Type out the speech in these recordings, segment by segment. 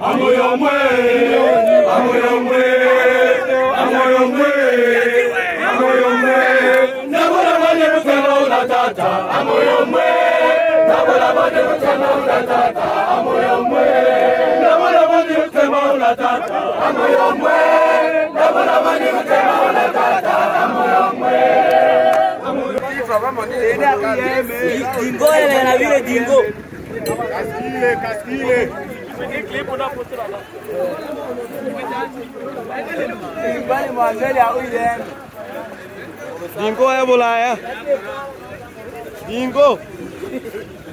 amoyomwe, amoyomwe, amoyomwe, amoyomwe, nabula bade mutema unatata, amoyomwe, nabula bade mutema unatata, amoyomwe, nabula bade mutema unatata, amoyomwe, nabula bade mutema unatata, amoyomwe. Dingo na vile dingo. Kaskile. Dingo ya bolaya.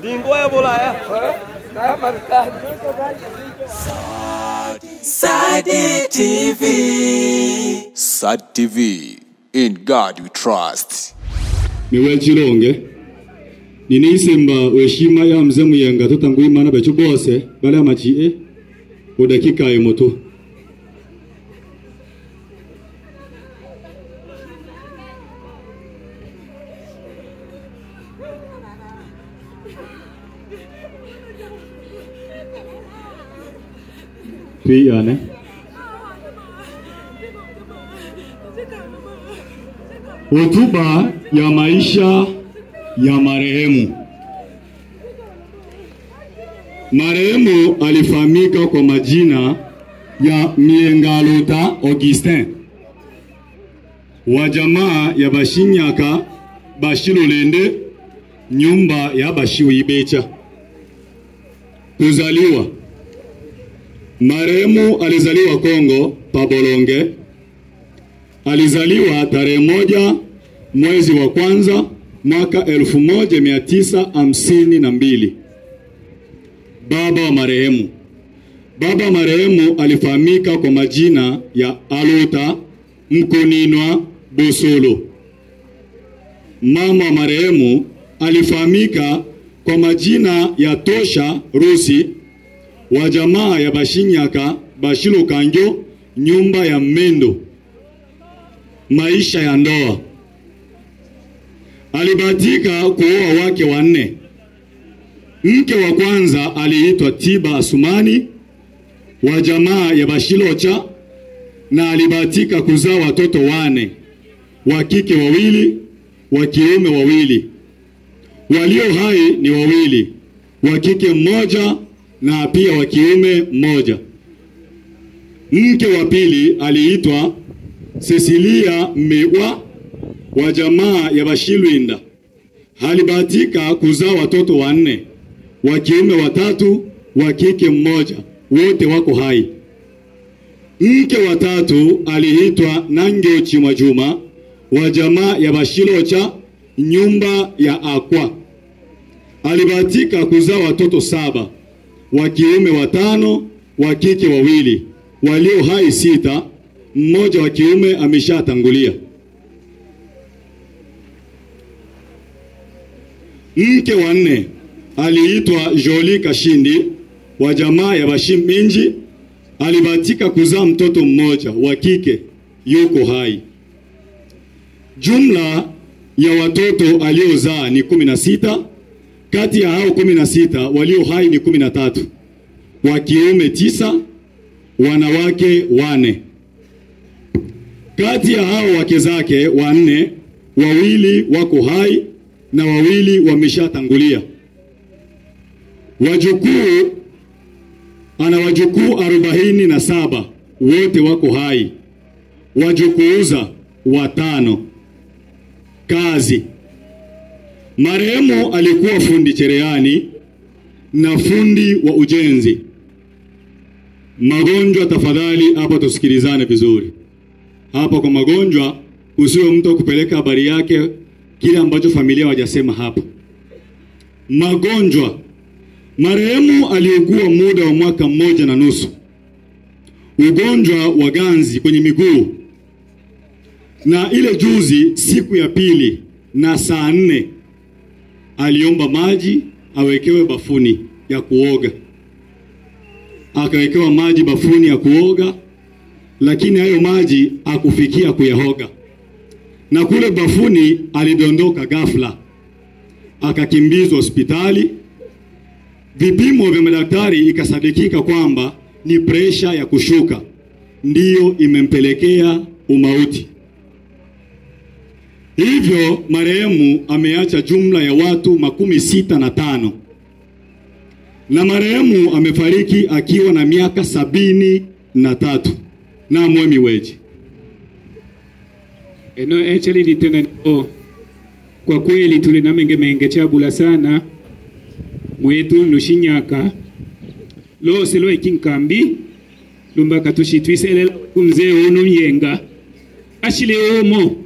Dingo ya bolaya. Sadi TV. Sadi TV. In God we trust. Niwe Chilonge ninisimba weshima ya mzee Muyenga tutangwimana becho bose bale amachie odakika ya moto tuyane hotuba ya maisha ya marehemu. Marehemu alifahamika kwa majina ya Miengaluta Augustin wa jamaa ya Bashinyaka Bashilolende, nyumba ya Bashiwibecha. Kuzaliwa. Marehemu alizaliwa Kongo, Pabolonge. Alizaliwa tarehe 1 mwezi wa kwanza mwaka 1952. Baba wa marehemu alifahamika kwa majina ya Aluta Mkoninwa Bosolo. Mama wa marehemu alifahamika kwa majina ya Tosha Rusi wa jamaa ya Bashinyaka Bashilo Kanjo, nyumba ya Mendo. Maisha ya ndoa. Alibahatika kuoa wake 4. Mke wa kwanza aliitwa Tiba Asumani wa jamaa ya Bashilocha, na alibahatika kuzaa watoto 4, wa kike 2, wa kiume 2. Walio hai ni 2, wa kike 1 na pia wa kiume 1. Mke wa pili aliitwa Cecilia Mewa wa jamaa ya Bashilwinda. Alibahatika kuzaa watoto 4, wa kiume 3, wa kike 1, wote wako hai. Mke wa tatu aliitwa Nangeo Chimwajuma wa jamaa ya Bashilocha, nyumba ya Akwa. Alibahatika kuzaa watoto 7, wa kiume 5, wa kike 2, walio hai 6, mmoja wa kiume ameshatangulia. Mke wa 4 aliitwa Jolie Kashindi wa jamaa ya Bashiminji. Alibahatika kuzaa mtoto 1 wa kike, yuko hai. Jumla ya watoto aliozaa ni 16. Kati ya hao 16 walio hai ni 13, wa kiume 9, wanawake 4. Kati ya hao wake zake 4, 2 wako hai na 2 wameshatangulia. Wajukuu, ana wajukuu 47, wote wako hai. Wajukuuza 5. Kazi. Marehemu alikuwa fundi cherehani na fundi wa ujenzi. Magonjwa, tafadhali hapa tusikilizane vizuri. Hapa kwa magonjwa usiwe mtu kupeleka habari yake kile ambacho familia hawajasema hapa. Magonjwa. Marehemu aliugua muda wa mwaka 1.5. Ugonjwa wa ganzi kwenye miguu. Na ile juzi siku ya pili na saa 4 aliomba maji awekewe bafuni ya kuoga. Akawekewa maji bafuni ya kuoga, lakini hayo maji akufikia kuyahoga. Na kule bafuni alidondoka ghafla. Akakimbizwa hospitali. Vipimo vya madaktari ikasadikika kwamba ni presha ya kushuka, ndiyo imempelekea umauti. Hivyo marehemu ameacha jumla ya watu 65 na marehemu amefariki akiwa na miaka 73 na mwemi weji. Eno echeli litena kwa kweli tuli na menge chabula sana mwetu Lushinyaka lo selo ikinkambi lumba katushitwise elela kumzee uno myenga ashile omo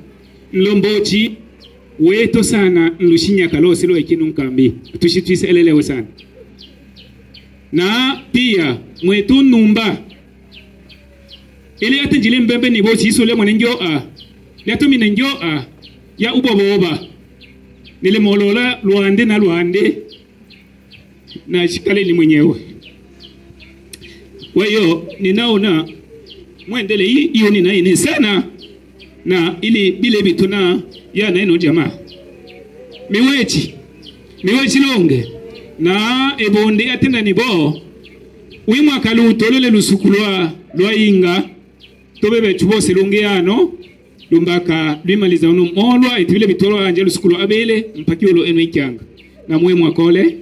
Lombochi weto sana Lushinyaka lo selo ikinunkambi tushitwise elelewe sana. Na pia mwetu numba ile atenjile mbembe ni bochi isole mwanenjo leto minenjo ya uboboba nile molola luande na luande na shikale ni mwenyewe. Kwa hiyo ninaona muendele hiyo ninaine sana na ili bile bituna ya neno jamaa miwechi longe na ebonde atenda nibo wimwa kalutolole lusukulwa lwainga tobebe chubose longeano lumbaka limaliza uno molwa itibile bitolo anje lusukulwa abele mpakiolo eno ikyanga na mwemwa kole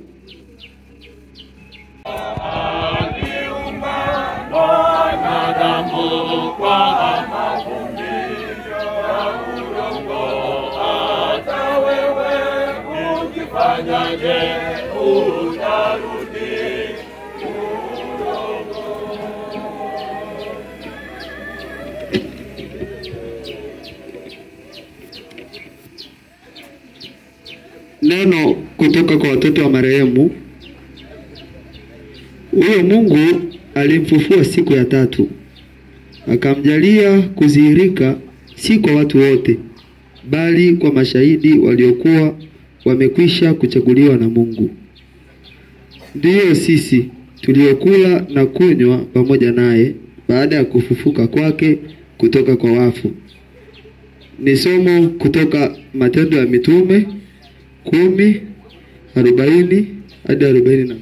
Neno kutoka kwa watoto wa marehemu. Huyo Mungu alimfufua siku ya 3. Akamjalia kudhihirika si kwa watu wote, bali kwa mashahidi waliokuwa wamekwisha kuchaguliwa na Mungu. Ndiyo sisi tuliokula na kunywa pamoja naye baada ya kufufuka kwake kutoka kwa wafu. Ni somo kutoka Matendo ya Mitume 10:40 hadi 42.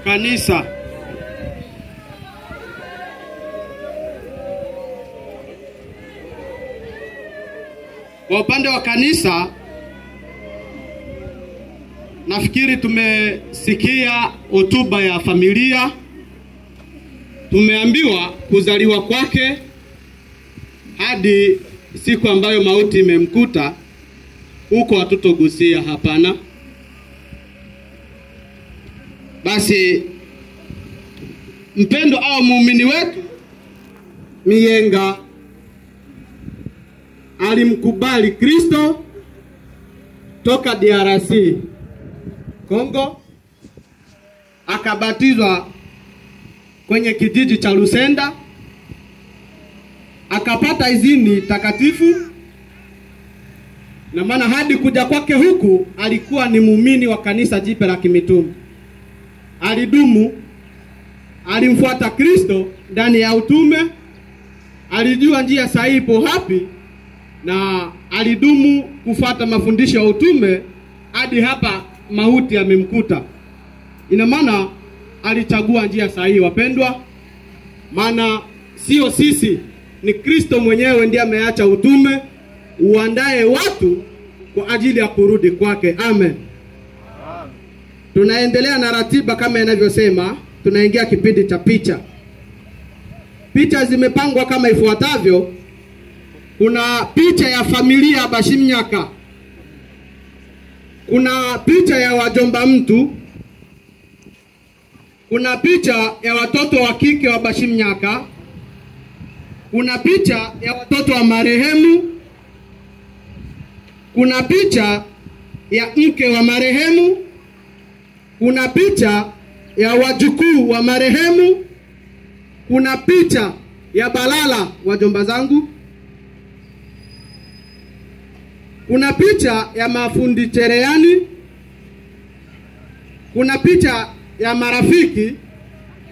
Kanisa. Kwa upande wa kanisa, nafikiri tumesikia hotuba ya familia. Tumeambiwa kuzaliwa kwake hadi siku ambayo mauti imemkuta, huko hatutogusia, hapana. Basi mpendo au muumini wetu Miyenga alimkubali Kristo toka DRC Kongo, akabatizwa kwenye kijiji cha Lusenda, akapata izini takatifu, na maana hadi kuja kwake huku alikuwa ni muumini wa kanisa jipya la kimitume. Alidumu, alimfuata Kristo ndani ya utume, alijua njia sahihi ipo hapi, na alidumu kufuata mafundisho ya utume hadi hapa mauti yamemkuta. Ina maana alichagua njia sahihi, wapendwa. Maana sio sisi, ni Kristo mwenyewe ndiye ameacha utume uandae watu kwa ajili ya kurudi kwake. Amen. Tunaendelea na ratiba kama inavyosema. Tunaingia kipindi cha picha. Picha zimepangwa kama ifuatavyo. Kuna picha ya familia Bashimnyaka, kuna picha ya wajomba mtu, kuna picha ya watoto wa kike wa Bashimnyaka, kuna picha ya watoto wa marehemu, kuna picha ya mke wa marehemu, kuna picha ya wajukuu wa marehemu, kuna picha ya Balala wajomba zangu, kuna picha ya mafundi cherehani, kuna picha ya marafiki,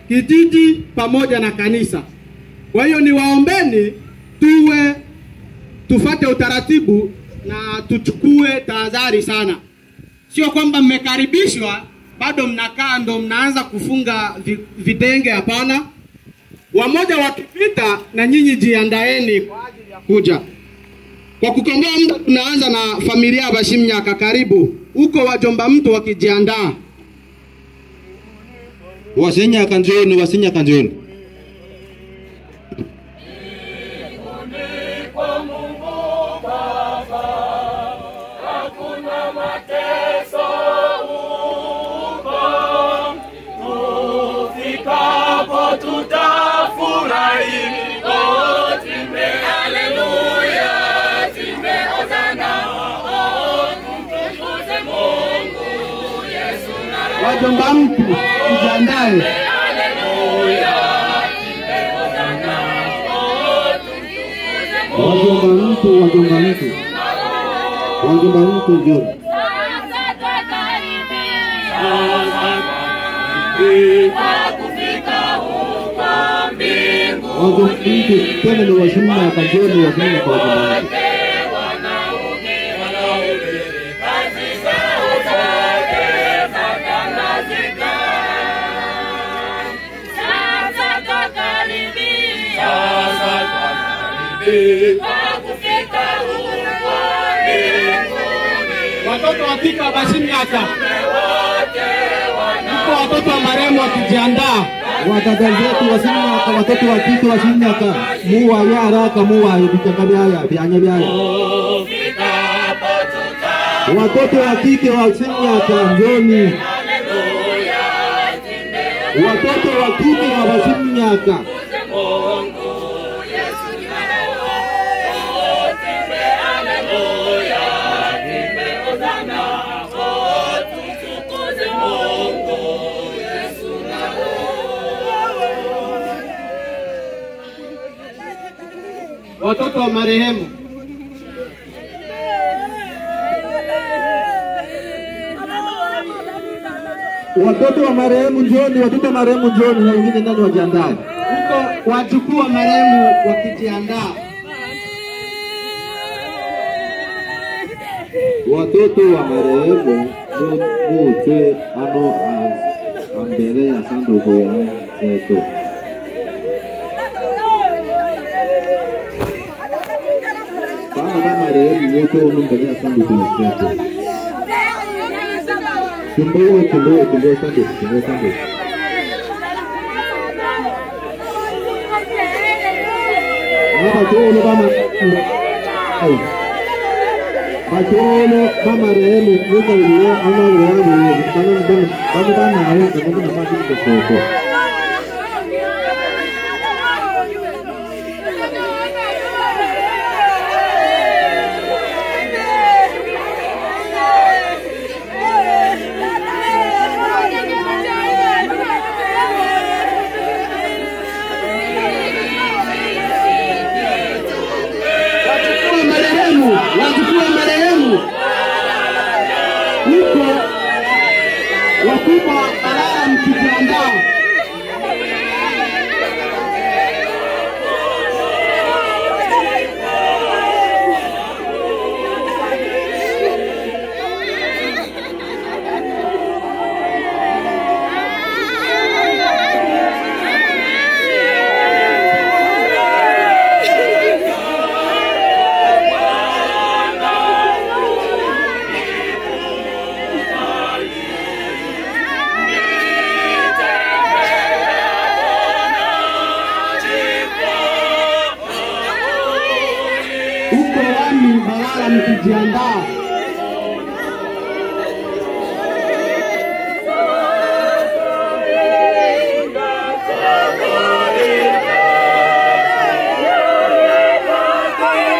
kijiji pamoja na kanisa. Kwa hiyo ni waombeni tufate utaratibu na tuchukue tahadhari sana. Sio kwamba mmekaribishwa bado mnakaa ndo mnaanza kufunga vitenge, hapana. Wamoja wakipita na nyinyi jiandaeni kwa ajili ya kuja. Kwa kukomboa muda tunaanza na familia ya Bashimnyaka. Karibu huko wajomba mtu wakijiandaa. Wasinyaka njoni, wasinyaka njoni. Wajomba mtu ujiandae. Wajomba mtu njoni. Wajomba mtu tena ni Washimnyaka njoni, Washimnyaka kwa wajomba mtu. Watoto wa kike wa Bashimnyaka, huko watoto wa marehemu wakijiandaa. Wadada zetu Washimnyaka, watoto wa kike Washimnyaka, muwa ya haraka, muwa vitanganyaya vyanya vyanya. Watoto wa kike Washimnyaka njoni. Watoto wa kike wa Washimnyaka. Watoto wa marehemu, watoto wa marehemu njoni, watoto wa marehemu njoni, na wengine ndani wajiandae. Huko wajukuu wa marehemu wakijiandaa. Watoto wa marehemu wote ano ambele ya sanduku ya zetu. Kama marehemu wote wanombele ya sanduku ya zetu. Kumbuo sanduku. Batolo mama rehemu muka uliye ama uliye kana bana ayo kana na maji koko. Wachukua marehemu huko wakubwa Balala mkijiandaa. Huko wami Balala mkijiandaa.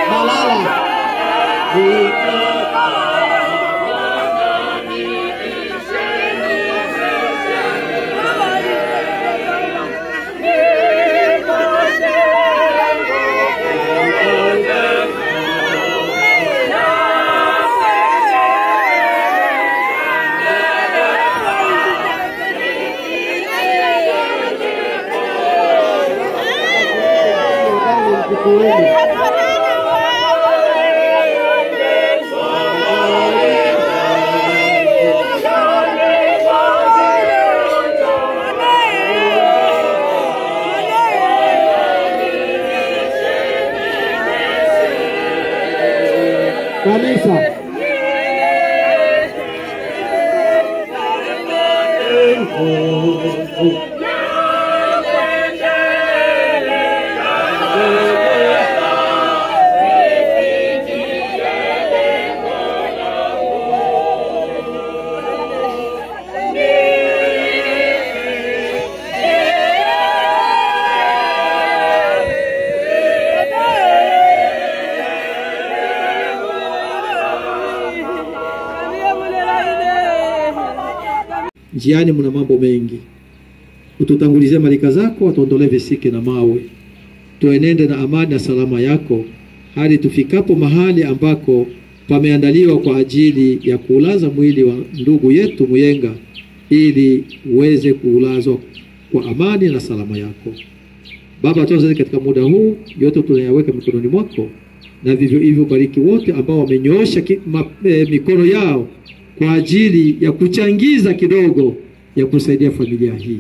Balala wenu. Kanisa. Njiani muna mambo mengi. Ututangulize malika zako, atuondolee visiki na mawe. Tuenende na amani na salama yako hadi tufikapo mahali ambako pameandaliwa kwa ajili ya kuulaza mwili wa ndugu yetu Muyenga, ili uweze kuulazwa kwa amani na salama yako. Baba, tuanze katika muda huu, yote tunayaweka mikononi mwako, na vivyo hivyo bariki wote ambao wamenyoosha mikono yao kwa ajili ya kuchangiza kidogo ya kusaidia familia hii.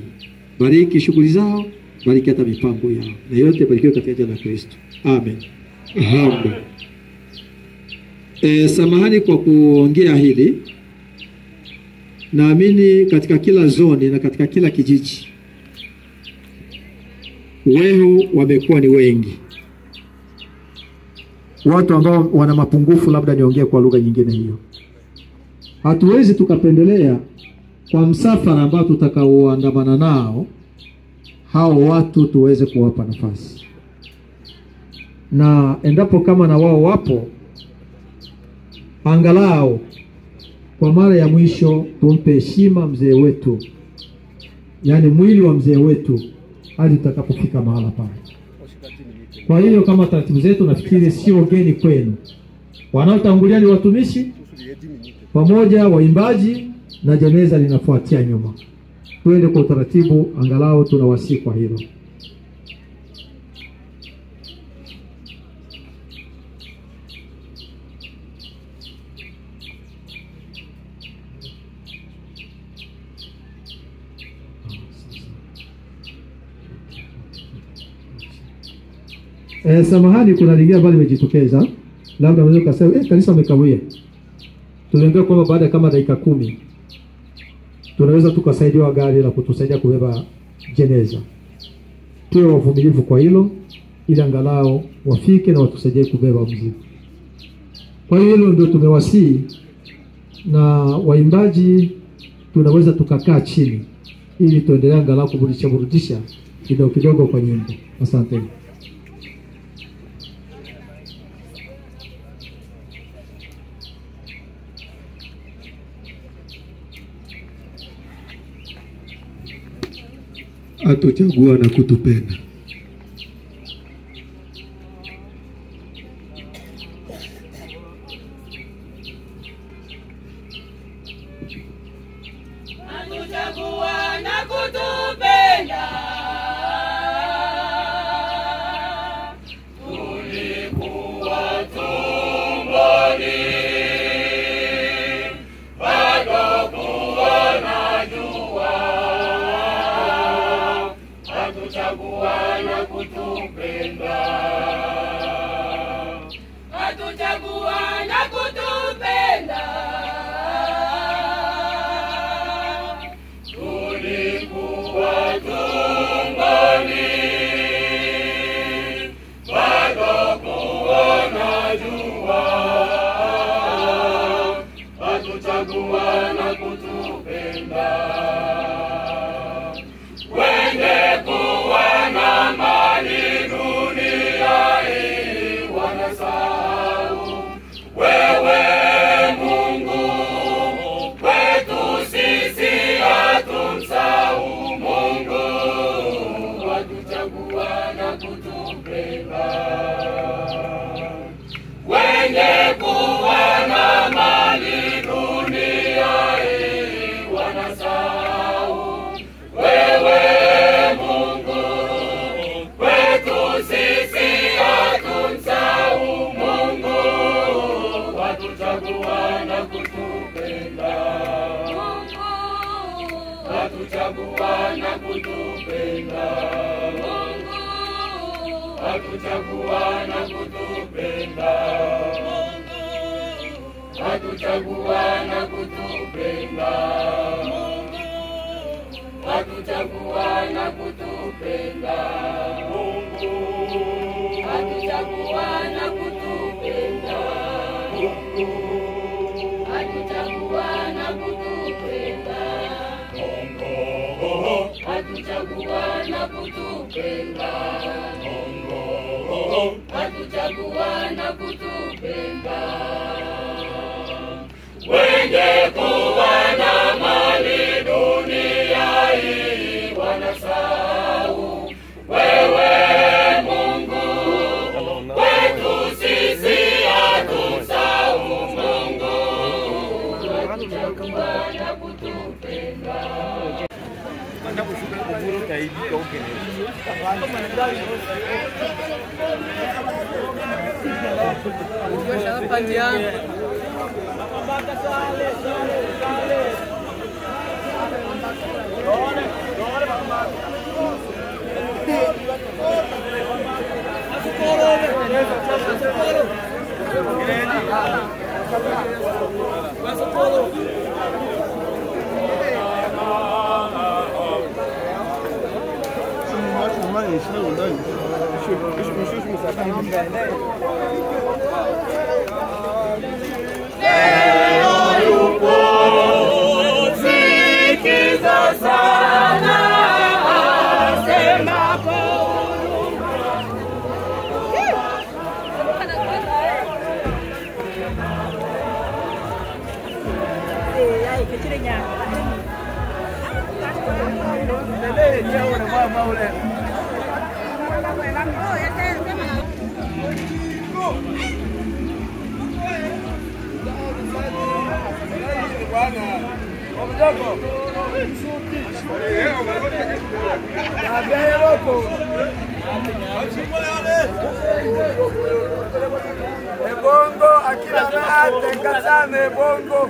Bariki shughuli zao, bariki hata mipango yao, na yote barikiwe katika jina la Kristo. Amen. Amen. Samahani kwa kuongea hili. Naamini katika kila zoni na katika kila kijiji wehu wamekuwa ni wengi. Watu ambao wana mapungufu, labda niongee kwa lugha nyingine hiyo. Hatuwezi tukapendelea kwa msafara ambao tutakaoandamana nao hao watu tuweze kuwapa nafasi. Na endapo kama na wao wapo, angalau kwa mara ya mwisho tumpe heshima mzee wetu, yani mwili wa mzee wetu, hadi tutakapofika mahala pale. Kwa hiyo kama taratibu zetu, nafikiri sio geni kwenu. Wanaotangulia ni watumishi pamoja waimbaji, na jeneza linafuatia nyuma. Tuende kwa utaratibu, angalau tunawasihi kwa hilo. Samahani, kuna lingine ambalo limejitokeza. Labda unaweza kusema kanisa wamekawia. Tuliongea kwamba baada kama dakika 10 tunaweza tukasaidiwa gari la kutusaidia kubeba jeneza. Tuwe wavumilivu kwa hilo, ili angalau wafike na watusaidie kubeba mzigo. Kwa hiyo hilo ndio tumewasihi, na waimbaji tunaweza tukakaa chini ili tuendelee angalau kuburudisha kidogo kidogo kwa nyimbo. Asante. Atuchagua na kutupenda. Atuchagua na kutupenda. Tulikuwa tumboni, bado kuwa na jua. Atuchagua na kutupenda. Atuchagua na kutupenda. Tulikuwa tumboni, bado kuona jua. Atuchagua na kutupenda. Wenye kuwa na mali dunia hii wanasahau wewe Mungu kwetu sisi hatumsahau Mungu. Atuchagua na kutupenda. Wenye kuwa na mali dunia hii wanasahau wewe Mungu kwetu sisi Hatuchagua na kutupenda. Hatuchagua na kutupenda. Hatuchagua na kutupenda. Hatuchagua na kutupenda. Hatuchagua na kutupenda. Hatuchagua na kutupenda. Hatuchagua na kutupenda. Wenye kuwa na mali dunia hii wanasahau wewe Mungu wetu sisi hatusahau Mungu. Hatuchagua na kutupenda. Sikiza sana asema kwa Bongo akila ate kasame bongo.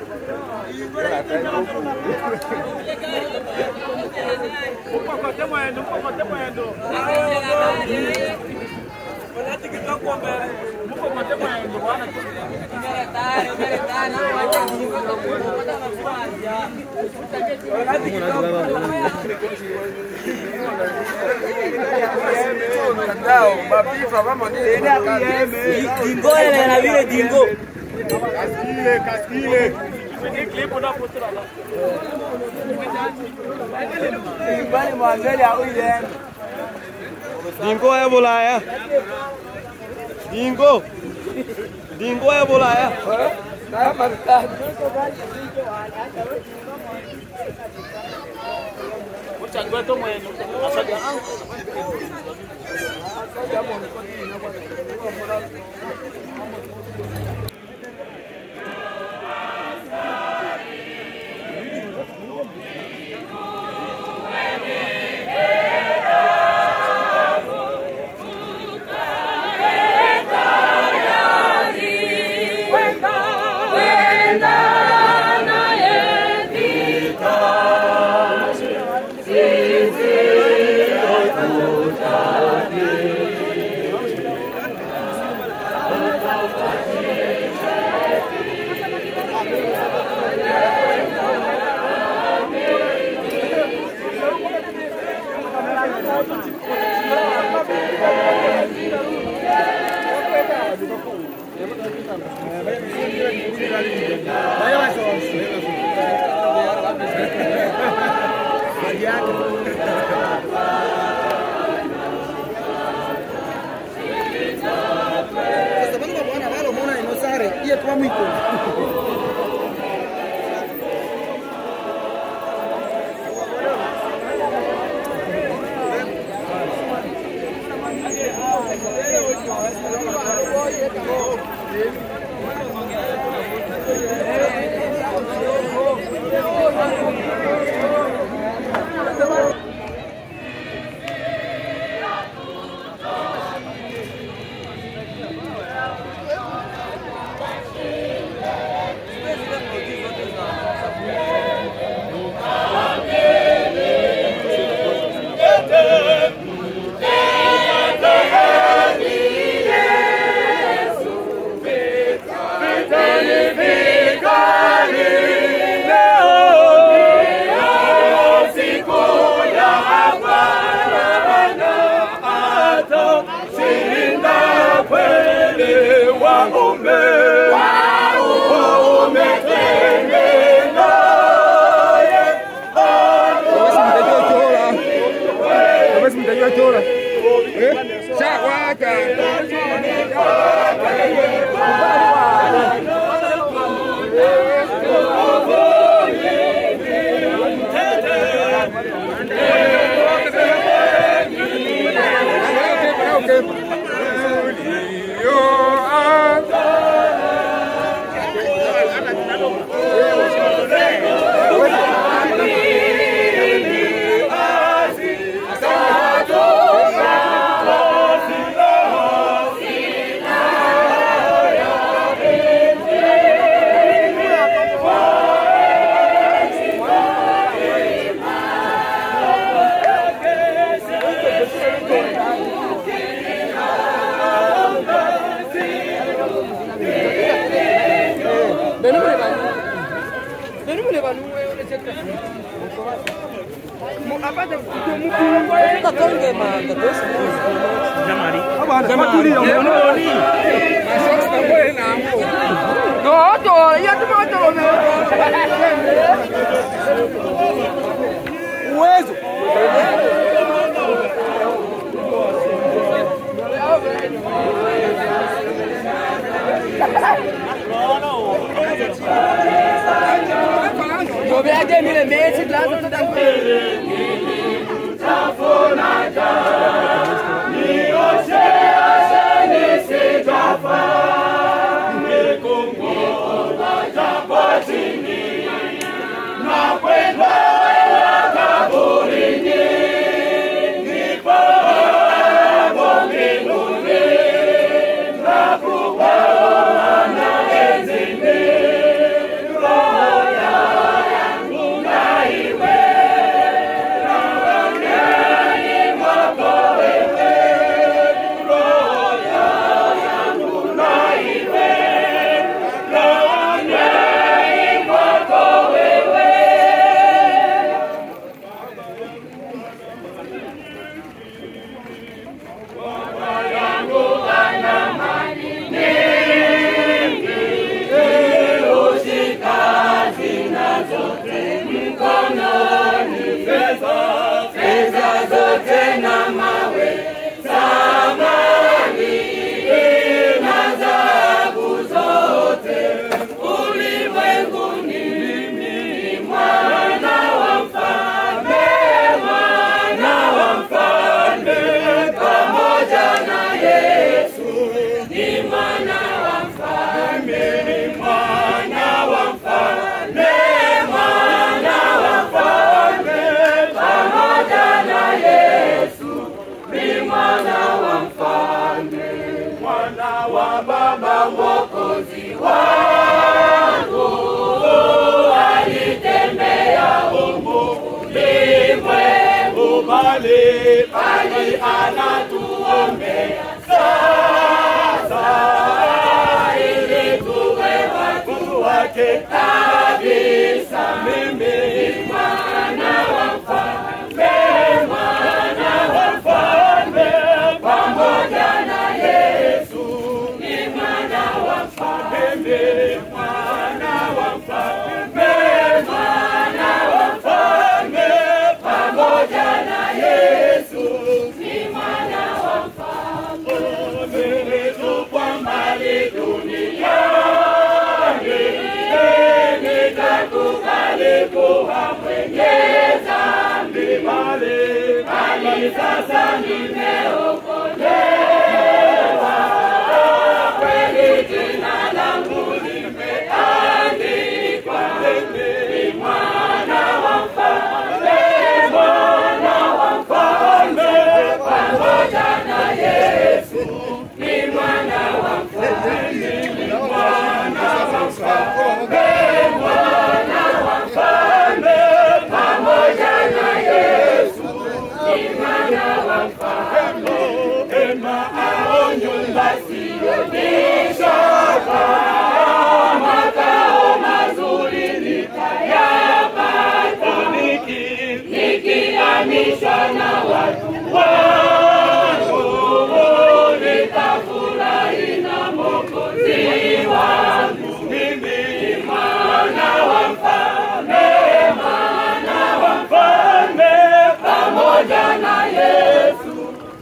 Dingo na vile dingo. Kaskile. Bali mwangeli au ile. Dingo ya Bulaya. Dingo. Dingo ya Bulaya.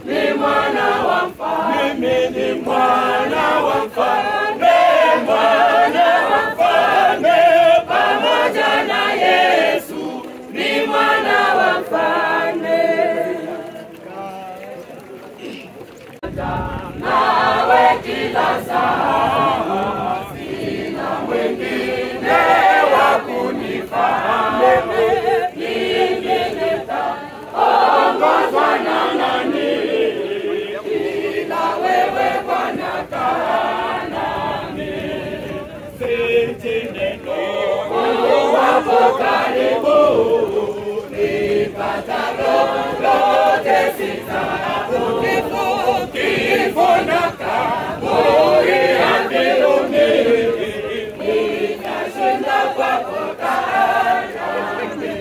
Ni mwana wa mfalme mimi ni mwana wa mfalme, mwana wa mfalme, pamoja na Yesu ni mwana wa mfalme. Nawe kila saa, sina mwingine wa kunifahamu, mimi nitaongozwa na nani? Ila wewe Bwana kaa nami. Sijineno wapo karibu, nipatalo lote sitabu. Kifo na kaburi havirumi, nitashinda kwako kaa nami.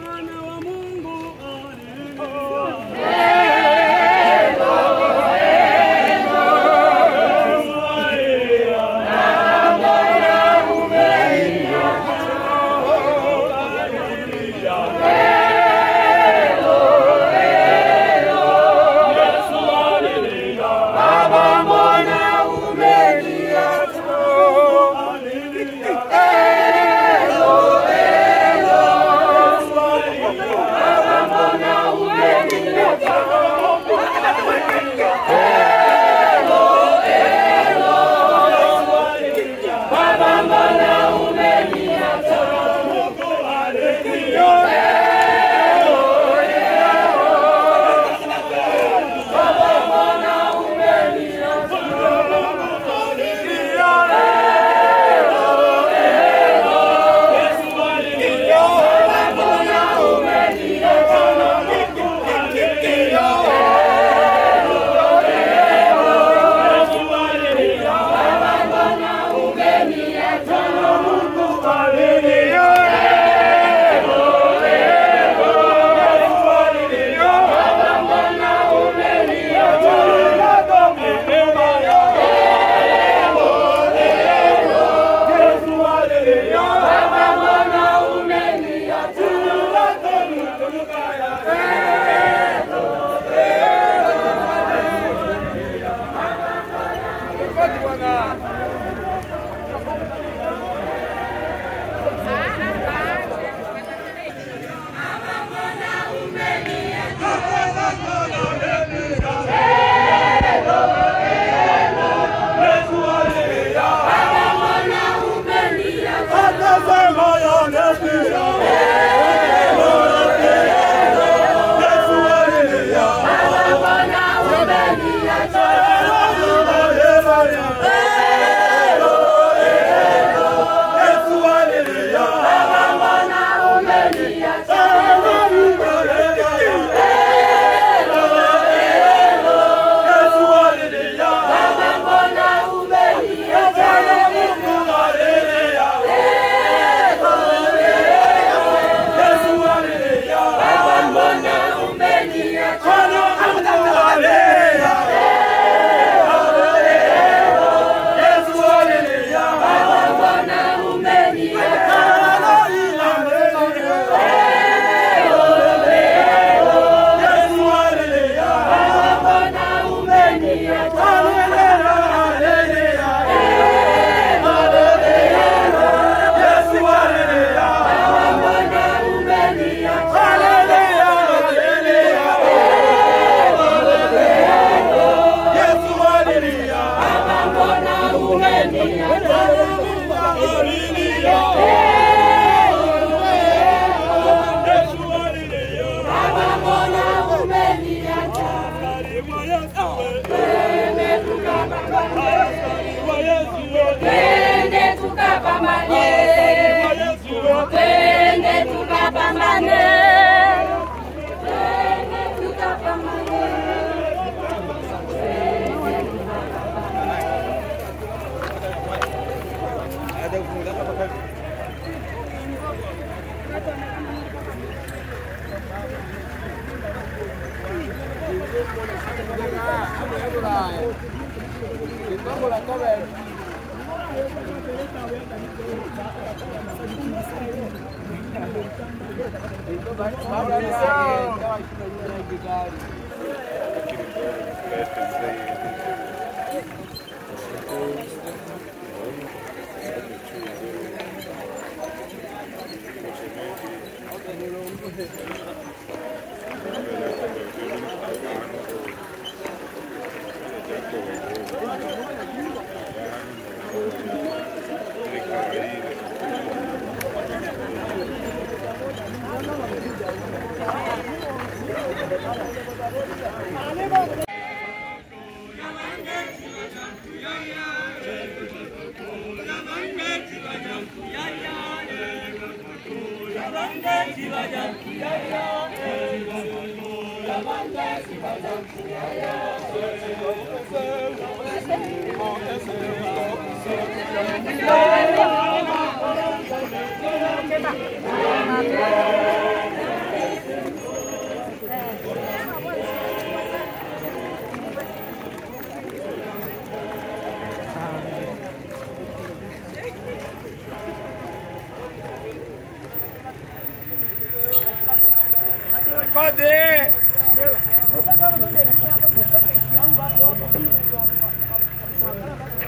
Mwana wa Mungu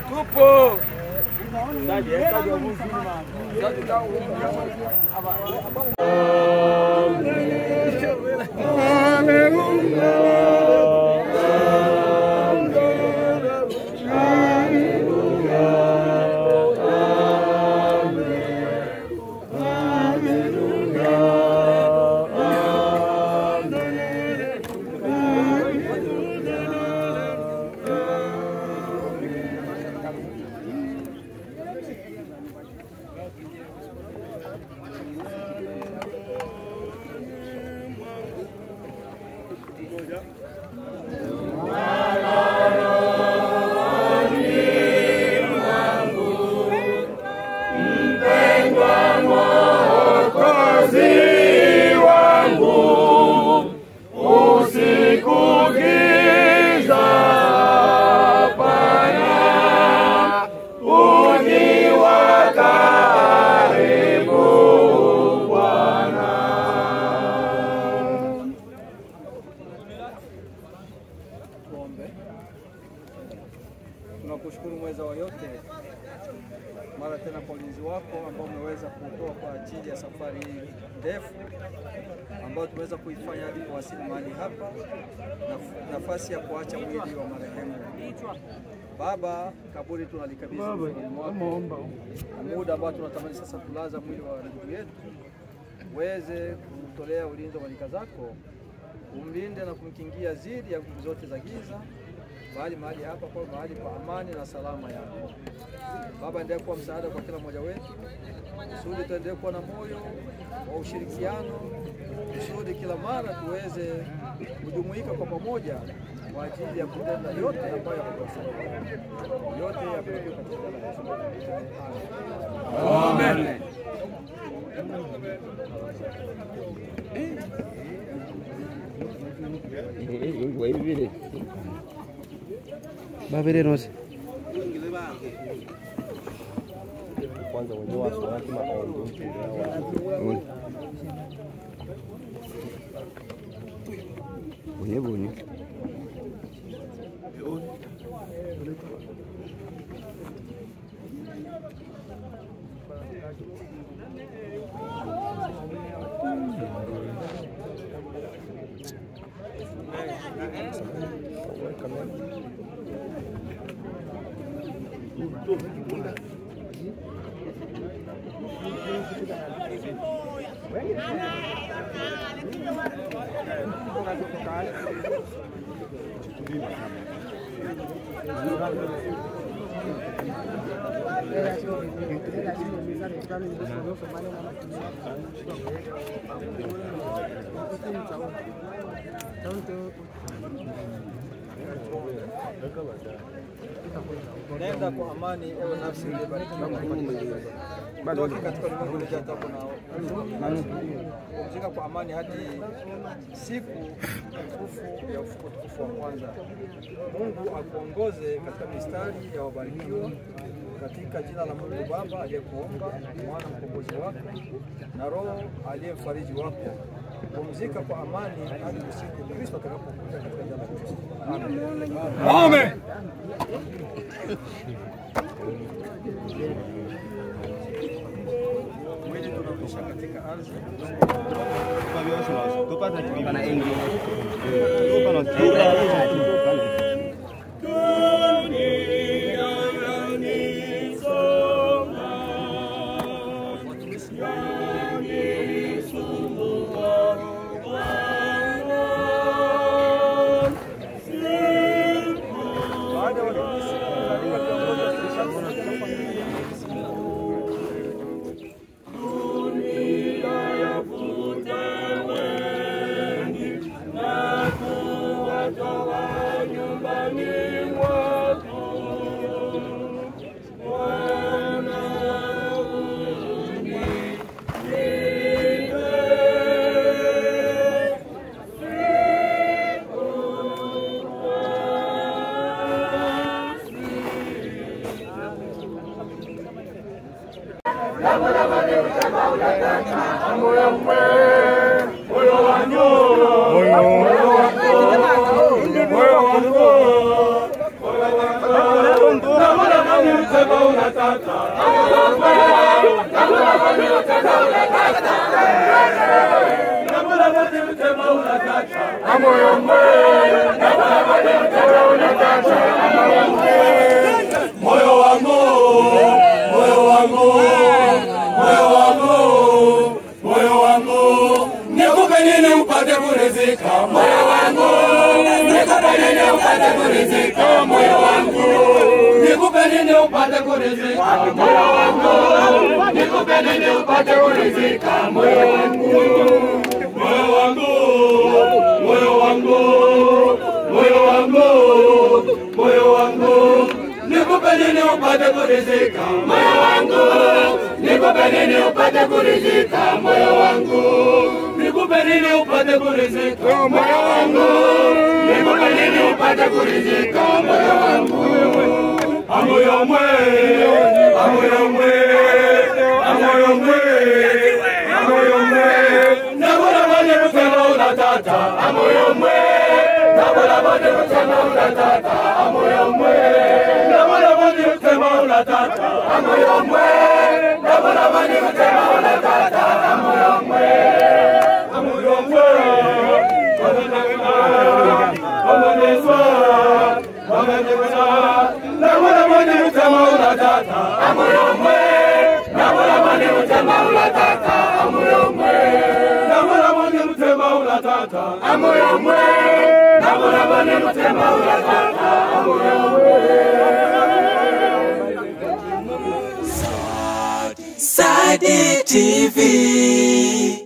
Tupo. Tunakushukuru mweza wa yote mara tena kwa ulinzi wako ambao umeweza kutoa kwa ajili ya safari ndefu ambayo tumeweza kuifanya hadi kuwasili mahali hapa, nafasi ya kuacha mwili wa marehemu. Baba, kaburi tunalikabidhi mikononi mwako. Muda ambao tunatamani sasa kulaza mwili wa ndugu yetu, uweze kutolea ulinzi wa malika zako, umlinde na kumkingia zidi ya nguvu zote za giza, bali mahali hapa kwa mahali pa amani na salama yako. Baba, endelea kuwa msaada kwa kila mmoja wetu, kusudi tuendelee kuwa na moyo wa ushirikiano, kusudi kila mara tuweze kujumuika kwa pamoja kwa ajili ya kutenda yote ambayo yametusaidia. Yote yametukia katika jina la Yesu. Amen. Babere nose. Kwanza wenyewe watu wake maondo. Buni. Nenda kwa amani, ewe nafsi iliyobarikiwa kutoka katika ulimwengu uliojaa taabu na pumzika kwa amani hadi siku tukufu ya ufufuo wa kwanza. Mungu akuongoze katika mistari ya wabarikiwa katika jina la Mungu Baba aliyekuomba, Mwana mkombozi wako na Roho aliyemfariji wako. Pumzika kwa amani hadi siku Kristo atakapokuja katika jina la Kristo. Amen. Amen. Mwili tunarudisha katika ardhi.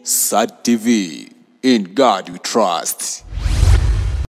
Sad TV. In God we trust.